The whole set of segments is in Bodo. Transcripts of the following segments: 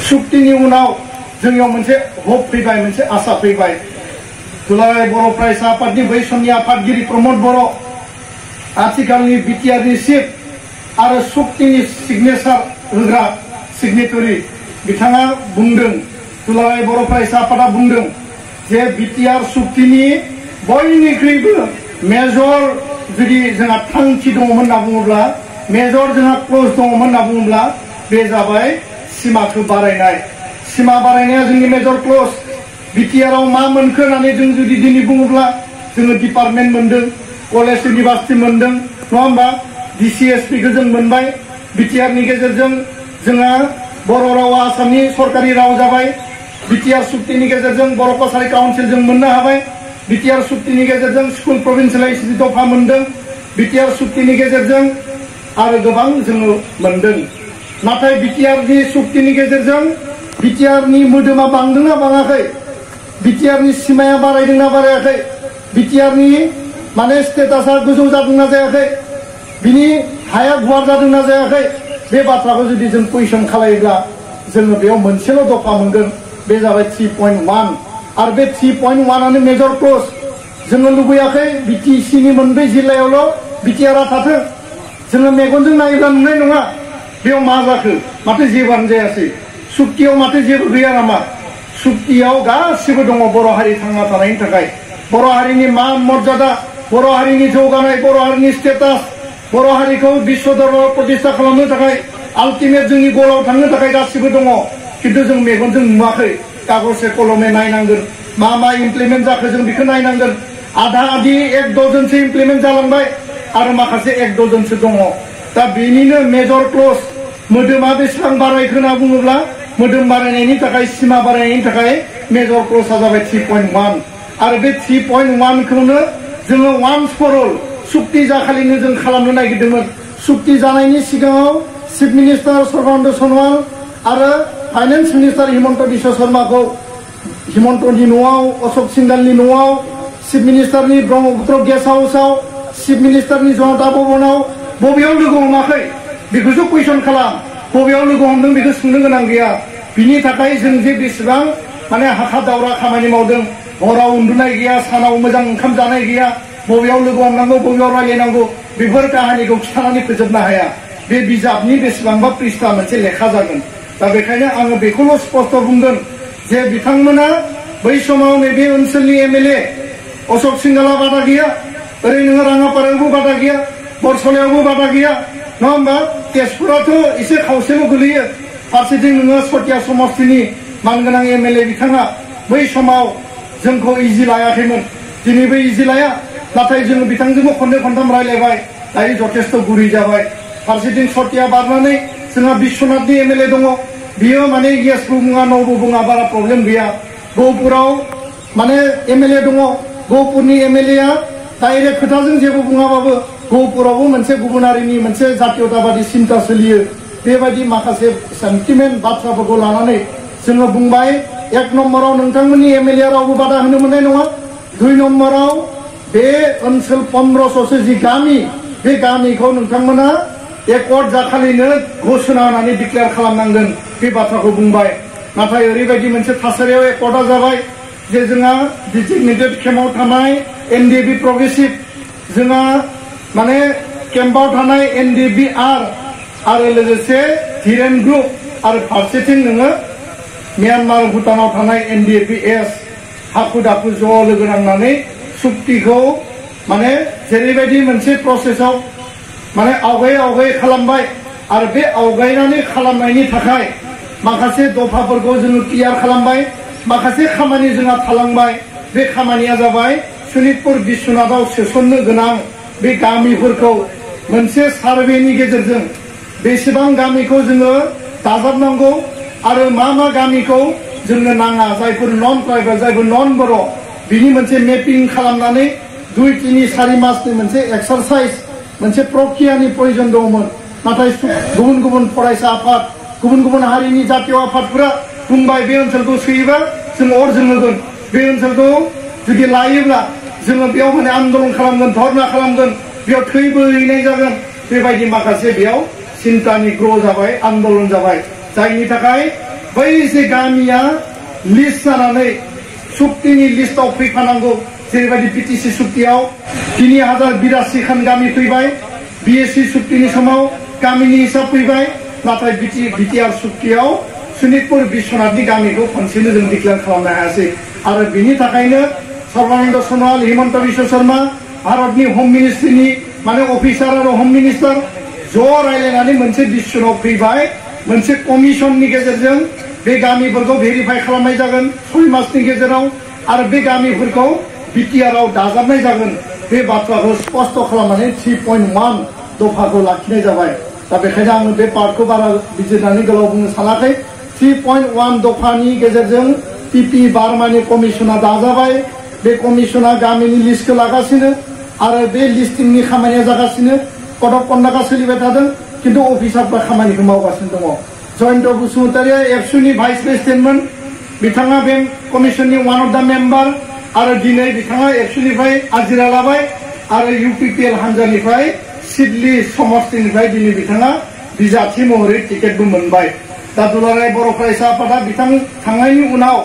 सुक्तिनि उनाव जोंनियाव मोनसे हप फैबाय मोनसे आसा फैबाय दुलाराय बर' फरायसा आफादनि बै समनि आफादगिरि प्रमद बर' आथिखालनि बिटिआरनि चिफ आरो सुक्तिनि सिगनेचार होग्रा सिगनेटरि बिथाङा बुंदों दुलाराय बर' फरायसा आफादा बुंदों जे बिटिआर सुक्तिनि बयनिख्रुइबो मेजर जुदि जोंहा थांखि दङमोन होनना बुङोब्ला मेजर जोंहा क्लज दङमोन होनना बुङोब्ला बे जाबाय सिमाखौ बारायनाय सिमा बारायनाया जोंनि मेजर क्लज बिटिआराव मा मोनखो होननानै जों जुदि दिनै बुङोब्ला जोङो डिपार्टमेन्ट मोनदों कलेज इउनिभार्सिटि मोनदों नङा होमबा डिसिएसपिखौ जों मोनबाय बिटिआरनि गेजेरजों जोंहा बर' रावा आसामनि सरकारि राव जाबाय बिटिआर सुक्तिनि गेजेरजों बर' कसारि काउन्सिल जों मोननो हाबाय बिटिआर सुक्तिनि गेजेरजों स्कुल प्रभिन्सियेलाइजेसन दफा मोनदों बिटिआर सुक्तिनि गेजेरजों आरो गोबां जोङो मोनदों नाथाय बिटिआरनि सुक्तिनि गेजेरजों बिटिआरनि मोदोमा बांदोंना बाङाखै बिटिआरनि सिमाया बारायदोंना बारायाखै बिटिआरनि माने स्टेटासा गोजौ जादोंना जायाखै बिनि हाया गुवार जादोंना जायाखै बे बाथ्राखौ जुदि जों कुइसन खालायोब्ला जोङो बेयाव मोनसेल' दफा मोनगोन बे जाबाय 3.1 आरो बे 3.1आनो मेजर क्लज जोङो लुबैयाखै बिटिसिनि मोनब्रै जिल्लायावल' बिटिआरआ थाथों जोङो मेगनजों नायोब्ला नुनाय नङा बेयाव मा जाखो माथो जेबोआनो जायासै सुक्तियाव माथो जेबो गैया नामा सुक्तियाव गासिबो दङ बर' हारि थांना थानायनि थाखाय बर' हारिनि मान मर्यादा बर' हारिनि जौगानाय बर' हारिनि स्टेटास बर' हारिखौ बिश्व दरबाराव प्रतिष्ठा खालामनो थाखाय आल्टिमेट जोंनि गलाव थांनो थाखाय गासिबो दङ किन्तु जों मेगनजों नुवाखै कागजे कलमे नायनांगोन मा मा इमप्लिमेन्ट जाखो जों बेखौ नायनांगोन आधा आधि एक डजनसो इमप्लिमेन्ट जालांबाय आरो माखासे एक डजनसो दङ दा बेनिनो मेजर क्लज मोदोमा बेसेबां बारायखो होनना बुङोब्ला मोदोम बारायनायनि थाखाय सिमा बारायनायनि थाखाय मेजर क्लजआ जाबाय 3.1 आरो बे 3.1खौनो जोङो वान्स फर अल सुक्ति जाखालिनो जों खालामनो नागिरदोंमोन सुक्ति जानायनि सिगाङाव चिफ मिनिस्टार सर्बानन्द सन'वाल आरो फाइनेन्स मिनिस्टार हिमन्त बिश्व शर्माखौ हिमन्तनि न'आव अशोक सिंगालनि न'आव चिफ मिनिस्टारनि ब्रह्मपुत्र गेस्ट हाउसआव चिफ मिनिस्टारनि जनता भवनाव बबेयाव लोगो हमाखै बेखौसो कुइसन खालाम बबेयाव लोगो हमदों बेखौ सोंनो गोनां गैया बिनि थाखाय जों जे बेसेबां माने हाखा दावरा खामानि मावदों हराव उन्दुनाय गैया सानाव मोजां ओंखाम जानाय गैया बबेयाव लोगो हमनांगौ बबेयाव रायलायनांगौ बेफोर काहानिखौ खिथानानै फोजोबनो हाया बे बिजाबनि बेसेबांबा पृष्ठा मोनसे लेखा जागोन दा बेखायनो आङो बेखौल' स्पष्ट बुंगोन जे बिथांमोना बै समाव नैबे ओनसोलनि एमएलए अशोक सिंगाला बादा गैया ओरै नोङो राङापारायावबो बादा गैया बरसलायावबो बादा गैया नङा होमबा तेजपुराथ' एसे खावसेल' गोलैयो फारसेथिं नोङो सतिया समस्तिनि मानगोनां एमएलए बिथाङा बै समाव जोंखौ इजि लायाखैमोन दिनैबो इजि लाया नाथाय जोङो बिथांजोंबो खननै खनथाम रायलायबाय दायो जथेस्थ' गुरै जाबाय फारसेथिं सतिया बारनानै जोंहा बिश्वनाथनि एमएलए दङ बियो माने येसबो बुङा न'बो बुङा बारा प्रब्लेम गैया गहपुराव माने एमएलए दङ गहपुरनि एमएलएआ डाइरेक्ट खोथाजों जेबो बुङाबाबो गहपुरावबो मोनसे गुबुन हारिनि मोनसे जातीयताबादि सिन्था सोलियो बेबायदि माखासे सेन्टिमेन्ट बाथ्राफोरखौ लानानै जोङो बुंबाय एक नम्बराव नोंथांमोननि एमएलए रावबो बादा होनो मोननाय नङा 2 नम्बराव बे ओनसोल 1500सो जि गामि बे गामिखौ नोंथांमोना एकर्ड जाखालिनो घोषणा होनानै डिक्लेयार खालामनांगोन बे बाथ्राखौ बुंबाय नाथाय ओरैबायदि मोनसे थासारियाव एकर्डआ जाबाय जे जोंहा डिजिगनेटेड केम्पआव थानाय एनडिएबि प्रग्रेसिभ जोंहा माने केम्पआव थानाय एनडिबिआर आरो लोगोसे धिरेन ग्रुप आरो फारसेथिं नोङो म्यानमार भुटानाव थानाय एनडिएफिएस हाखु दाखु ज' लोगो नांनानै सुक्तिखौ माने जेरैबायदि मोनसे प्रसेसआव माने आवगाय खालामबाय आरो बे आवगायनानै खालामनायनि थाखाय माखासे दफाफोरखौ जोङो क्लियार खालामबाय माखासे खामानि जोंहा थालांबाय बे खामानिया जाबाय सनितपुर बिश्वनाथाव सोसननो गोनां बे गामिफोरखौ मोनसे सार्भेनि गेजेरजों बेसेबां गामिखौ जोङो दाजाबनांगौ आरो मा गामिखौ जोंनो नाङा जायफोर नन ट्राइबेल जायफोर नन बर' बिनि मोनसे मेपिं खालामनानै 2-3-4 मासनि मोनसे एक्सारसाइज मोनसे प्रक्रियानि प्रयोजन दंमोन नाथाय गुबुन गुबुन फरायसा आफाद गुबुन गुबुन हारिनि जातीय आफादफोरा बुंबाय बे ओनसोलखौ सोयोबा जों अर जोंहोगोन बे ओनसोलखौ जुदि लायोब्ला जोङो बेयाव माने आन्दोलन खालामगोन धर्ना खालामगोन बेयाव थै बोहैनाय जागोन बेबायदि माखासे बेयाव सिन्तानि ग्र' जाबाय आन्दोलन जाबाय जायनि थाखाय बै जे गामिया लिस्ट जानानै सुक्तिनि लिस्टआव फैफानांगौ जेरैबायदि बिटिसि सुक्तियाव 3082 खान गामि फैबाय बिएससि सुक्तिनि समाव गामिनि हिसाब फैबाय नाथाय बिटिआर सुक्तियाव सनितपुर बिश्वनाथनि गामिखौ खनसेनो जों डिक्लेयार खालामनो हायासै आरो बिनि थाखायनो सर्बानन्द सनोवाल हिमन्त बिश्व शर्मा भारतनि होम मिनिस्ट्रिनि माने अफिसार आरो होम मिनिस्टार ज' रायलायनानै मोनसे डिसिसनाव फैबाय मोनसे कमिसननि गेजेरजों बे गामिफोरखौ भेरिफाइ खालामनाय जागोन 6 मासनि गेजेराव आरो बे गामिफोरखौ बिटिआरआव दाजाबनाय जागोन बे बाथ्राखौ स्पष्ट खालामनानै 3.1 दफाखौ लाखिनाय जाबाय दा बेखायनो आङो बे पार्टखौ बारा बिजिरनानै गोलाव बुंनो सानाखै 3.1 दफानि गेजेरजों पिपि बार्मानि कमिसना दाजाबाय बे कमिसना गामिनि लिस्टखौ लागासिनो आरो बे लिस्टिंनि खामानिया जागासिनो कड अफ कन्डाक्टआ सोलिबाय थादों किन्तु अफिसारफ्रा खामानिखौ मावगासिनो दङ जयन्त बसुमतारिया एबसुनि भाइस प्रेसिडेन्टमोन बिथाङा बे कमिसननि वान अफ द मेम्बार आरो दिनै बिथाङा एबसुनिफ्राय आजिरा लाबाय आरो इउपिपिएल हान्जानिफ्राय सिडली समष्टिनिफ्राय दिनै बिथाङा बिजाथि महरै टिकेटबो मोनबाय दा दुलाराय बर' फरायसा आफादा बिथां थांनायनि उनाव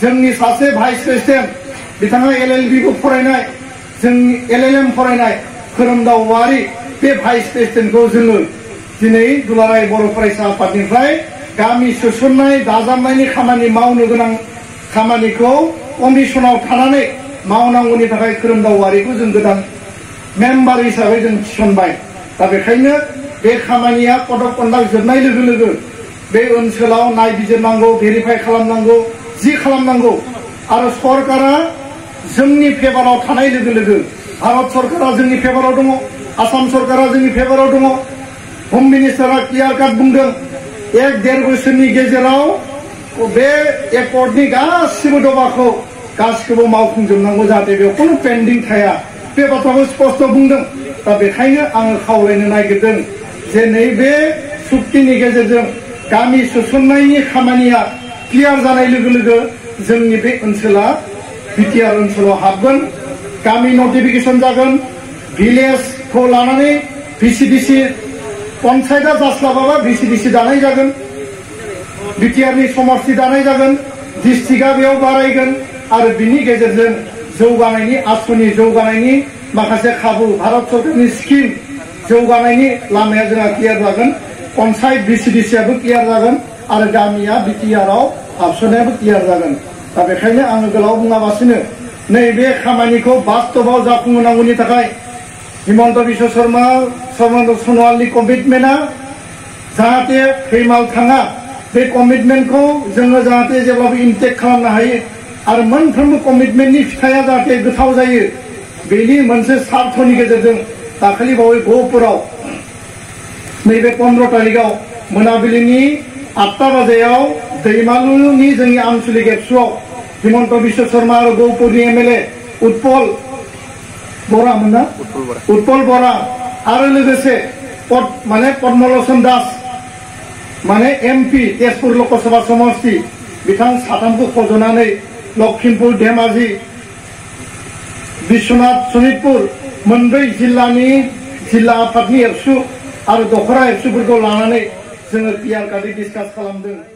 जोंनि सासे भाइस प्रेसिडेन्ट बिथाङा एलएलबिबो फरायनाय जोंनि एलएलएम फरायनाय खोरोमदाव औवारी बे भाइस प्रेसिडेन्टखौ जोङो दिनै दुलाराय बर' फरायसा आफादनिफ्राय गामि सोसननाय दाजाबनायनि खामानि मावनो गोनां खामानिखौ कमिसनाव थानानै मावनांगौनि थाखाय खोरोमदाव औवारीखौ जों गोदान मेम्बार हिसाबै जों थिसनबाय दा बेखायनो बे खामानिया कड अफ कन्डाक्ट जोबनाय लोगो लोगो बे ओनसोलाव नायबिजिरनांगौ भेरिफाइ खालामनांगौ जि खालामनांगौ आरो सरकारा जोंनि फेभाराव थानाय लोगो लोगो भारत सरकारा जोंनि फेभाराव दङ आसाम सरकारा जोंनि फेभाराव दङ होम मिनिस्टारा क्लियार काट बुंदों 1-1.5 बोसोरनि गेजेराव बे एकर्डनि गासिबो दफाखौ गासिखौबो मावफुंजोबनांगौ जाहाथे बेयाव खुनु पेन्डिं थाया बे बाथ्राखौ स्पष्ट बुंदों दा बेखायनो आङो खावलायनो नागिरदों जे नैबे सुक्तिनि गेजेरजों गामि सोसननायनि खामानिया क्लियार जानाय लोगो लोगो जोंनि बे ओनसोला बिटिआर ओनसोलाव हाबगोन गामि नटिफिकेसन जागोन भिलेजखौ लानानै भिसिडिसि पन्चायतआ जास्लाबाबा भिसिडिसि दानाय जागोन बिटिआरनि समष्टि दानाय जागोन डिस्ट्रिक्टआ बेयाव बारायगोन आरो बिनि गेजेरजों जौगानायनि आसनि जौगानायनि माखासे खाबु भारत सरकारनि स्किम जौगानायनि लामाया जोंहा क्लियार जागोन पन्चायत भिसिडिसिआबो क्लियार जागोन आरो गामिया बिटिआरआव हाबसोनायाबो क्लियार जागोन दा बेखायनो आङो गोलाव बुङाबासिनो नैबे खामानिखौ बास्तबाव जाफुंहोनांगौनि थाखाय हिमन्त बिश्व शर्मा सर्बानन्द सनोवालनि कमिटमेन्टआ जाहाथे फैमाल थाङा बे कमिटमेन्टखौ जोङो जाहाथे जेब्लाबो इनटेक खालामनो हायो आरो मोनफ्रोमबो कमिटमेन्टनि फिथाइया जाहाथे गोथाव जायो बेनि मोनसे सार्थनि गेजेरजों दाखालि बावै गहपुराव नैबे 15 तारिखआव मोनाबिलिनि 8टा बाजियाव दैमालुनि जोंनि आन्चलिक एबसुआव हिमन्त बिश्व शर्मा आरो गहपुरनि एमएलए उत्पल बरामोन ना उत्पल बरा आरो लोगोसे पद्मलोचन दास माने एमपि तेजपुर लकसभा समष्टि बिथां साथामखौ फज'नानै लखिमपुर धेमाजि बिश्वनाथ सनितपुर मोनब्रै जिल्लानि जिल्ला आफादनि एबसु आरो दखरा एबसुफोरखौ लानानै जोङो पिआर कार्डै डिसकास खालामदों।